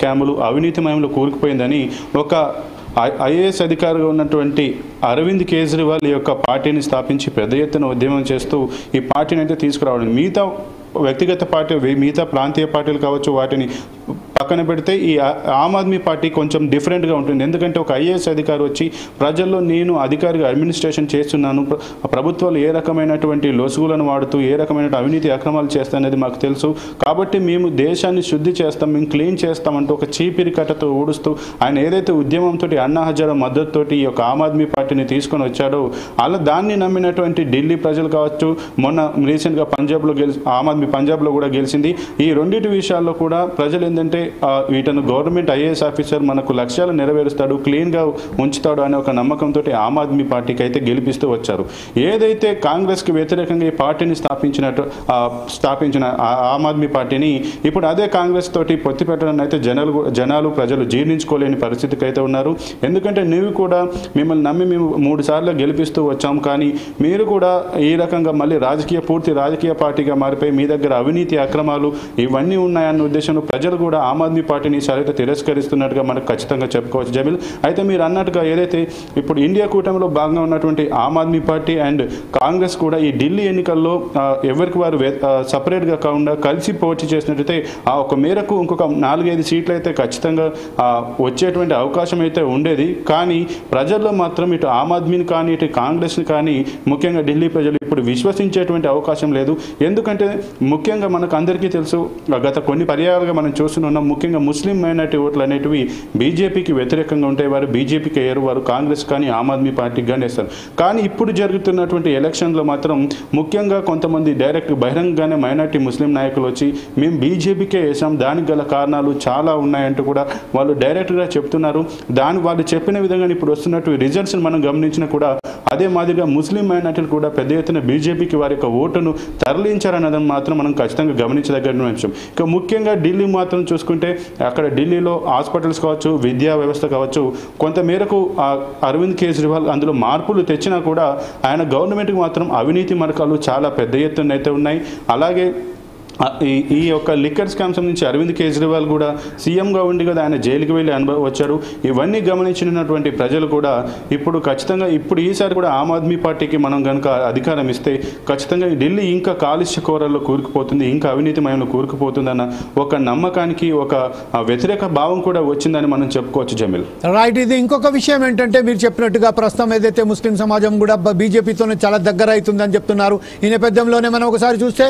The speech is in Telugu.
స్కాములు అవినీతిమయంలో కూరుకుపోయిందని ఒక ఐఏఎస్ అధికారిగా ఉన్నటువంటి అరవింద్ కేజ్రీవాల్ ఈ యొక్క పార్టీని స్థాపించి పెద్ద ఎత్తున ఉద్యమం చేస్తూ ఈ పార్టీని అయితే తీసుకురావడం, మిగతా వ్యక్తిగత పార్టీ మిగతా ప్రాంతీయ పార్టీలు కావచ్చు వాటిని పక్కన పెడితే ఈ ఆమ్ ఆద్మీ పార్టీ కొంచెం డిఫరెంట్గా ఉంటుంది. ఎందుకంటే ఒక ఐఏఎస్ అధికారి వచ్చి ప్రజల్లో నేను అధికారిగా అడ్మినిస్ట్రేషన్ చేస్తున్నాను, ప్రభుత్వాలు ఏ రకమైనటువంటి లొసుగులను వాడుతూ ఏ రకమైన అవినీతి అక్రమాలు చేస్తాయనేది మాకు తెలుసు, కాబట్టి మేము దేశాన్ని శుద్ధి చేస్తాం, మేము క్లీన్ చేస్తామంటూ ఒక చీపిరి కట్టతో ఊడుస్తూ ఆయన ఏదైతే ఉద్యమంతో అన్నా హజారా మద్దతుతోటి ఈ యొక్క ఆమ్ ఆద్మీ పార్టీని తీసుకొని వచ్చాడో అలా దాన్ని నమ్మినటువంటి ఢిల్లీ ప్రజలు కావచ్చు, మొన్న రీసెంట్గా పంజాబ్లో ఆమ్ ఆద్మీ పంజాబ్లో కూడా గెలిచింది. ఈ రెండింటి విషయాల్లో కూడా ప్రజలు ఏంటంటే వీటను గవర్నమెంట్ ఐఏఎస్ ఆఫీసర్ మనకు లక్ష్యాలు నెరవేరుస్తాడు, క్లీన్గా ఉంచుతాడు అనే ఒక నమ్మకంతో ఆమ్ ఆద్మీ పార్టీకి అయితే గెలిపిస్తూ వచ్చారు. ఏదైతే కాంగ్రెస్కి వ్యతిరేకంగా ఈ పార్టీని స్థాపించిన ఆమ్ ఆద్మీ పార్టీని ఇప్పుడు అదే కాంగ్రెస్ తోటి పొత్తి పెట్టడాన్ని అయితే జనాలు ప్రజలు జీర్ణించుకోలేని పరిస్థితికి అయితే ఉన్నారు. ఎందుకంటే నువ్వు కూడా మిమ్మల్ని నమ్మి మేము 3 సార్లు గెలిపిస్తూ వచ్చాం, కానీ మీరు కూడా ఈ రకంగా మళ్ళీ పూర్తి రాజకీయ పార్టీగా మారిపోయి మీ దగ్గర అవినీతి అక్రమాలు ఇవన్నీ ఉన్నాయన్న ఉద్దేశంలో ప్రజలు కూడా ఆమ్ ఆద్మీ పార్టీని సరైతే తిరస్కరిస్తున్నట్టుగా మనకు ఖచ్చితంగా చెప్పుకోవచ్చు జమీల్. అయితే మీరు అన్నట్టుగా ఏదైతే ఇప్పుడు ఇండియా కూటమిలో భాగంగా ఉన్నటువంటి ఆమ్ ఆద్మీ పార్టీ అండ్ కాంగ్రెస్ కూడా ఈ ఢిల్లీ ఎన్నికల్లో ఎవరికి వారు సపరేట్గా కాకుండా కలిసి పోటీ చేసినట్టయితే ఆ ఒక మేరకు ఇంకొక 4-5 సీట్లు అయితే ఖచ్చితంగా వచ్చేటువంటి అవకాశం అయితే ఉండేది. కానీ ప్రజల్లో మాత్రం ఇటు ఆమ్ ఆద్మీని కానీ ఇటు కాంగ్రెస్ని కానీ ముఖ్యంగా ఢిల్లీ ప్రజలు ఇప్పుడు విశ్వసించేటువంటి అవకాశం లేదు. ఎందుకంటే ముఖ్యంగా మనకు అందరికీ తెలుసు, గత కొన్ని పర్యాయాలుగా మనం చూస్తున్నాం, ముఖ్యంగా ముస్లిం మైనారిటీ ఓట్లు అనేటివి బీజేపీకి వ్యతిరేకంగా ఉంటాయి, వారు బీజేపీకి వేయరు, వారు కాంగ్రెస్ కానీ ఆమ్ ఆద్మీ పార్టీకి కానీ వేస్తారు. కానీ ఇప్పుడు జరుగుతున్నటువంటి ఎలక్షన్లో మాత్రం ముఖ్యంగా కొంతమంది డైరెక్ట్ బహిరంగంగానే మైనారిటీ ముస్లిం నాయకులు వచ్చి మేము బీజేపీకే వేసాం, దానికి గల కారణాలు చాలా ఉన్నాయంటూ కూడా వాళ్ళు డైరెక్ట్గా చెప్తున్నారు. వాళ్ళు చెప్పిన విధంగా ఇప్పుడు వస్తున్నట్టు రిజల్ట్స్ని మనం గమనించినా కూడా అదే మాదిరిగా ముస్లిం మైనారిటీలు కూడా పెద్ద ఎత్తున బీజేపీకి వారి యొక్క ఓటును తరలించారన్నదని మాత్రం మనం ఖచ్చితంగా గమనించదగ్గ అంశం. ఇక ముఖ్యంగా ఢిల్లీ మాత్రం చూసుకుంటే అక్కడ ఢిల్లీలో హాస్పిటల్స్ కావచ్చు, విద్యా వ్యవస్థ కావచ్చు, కొంత మేరకు అరవింద్ కేజ్రీవాల్ అందులో మార్పులు తెచ్చినా కూడా ఆయన గవర్నమెంట్కి మాత్రం అవినీతి మరకలు చాలా పెద్ద ఎత్తున అయితే ఉన్నాయి. అలాగే ఈ యొక్క లిక్కర్ స్కామ్ సంబంధించి అరవింద్ కేజ్రీవాల్ కూడా సీఎంగా ఉండి కదా ఆయన జైలుకి వెళ్ళి వచ్చారు. ఇవన్నీ గమనించినటువంటి ప్రజలు కూడా ఇప్పుడు ఖచ్చితంగా ఈసారి కూడా ఆమ్ ఆద్మీ పార్టీకి మనం కనుక అధికారం ఇస్తే ఖచ్చితంగా ఈ ఢిల్లీ ఇంకా కాలుష్య కోరల్లో కూరుకుపోతుంది, ఇంకా అవినీతిమయంలో కూరుకుపోతుందన్న ఒక నమ్మకానికి ఒక వ్యతిరేక భావం కూడా వచ్చిందని మనం చెప్పుకోవచ్చు జమీల్. రైట్. ఇది ఇంకొక విషయం ఏంటంటే మీరు చెప్పినట్టుగా ప్రస్తుతం ఏదైతే ముస్లిం సమాజం కూడా బీజేపీతోనే చాలా దగ్గర అవుతుందని చెప్తున్నారు. ఈ నేపథ్యంలోనే మనం ఒకసారి చూస్తే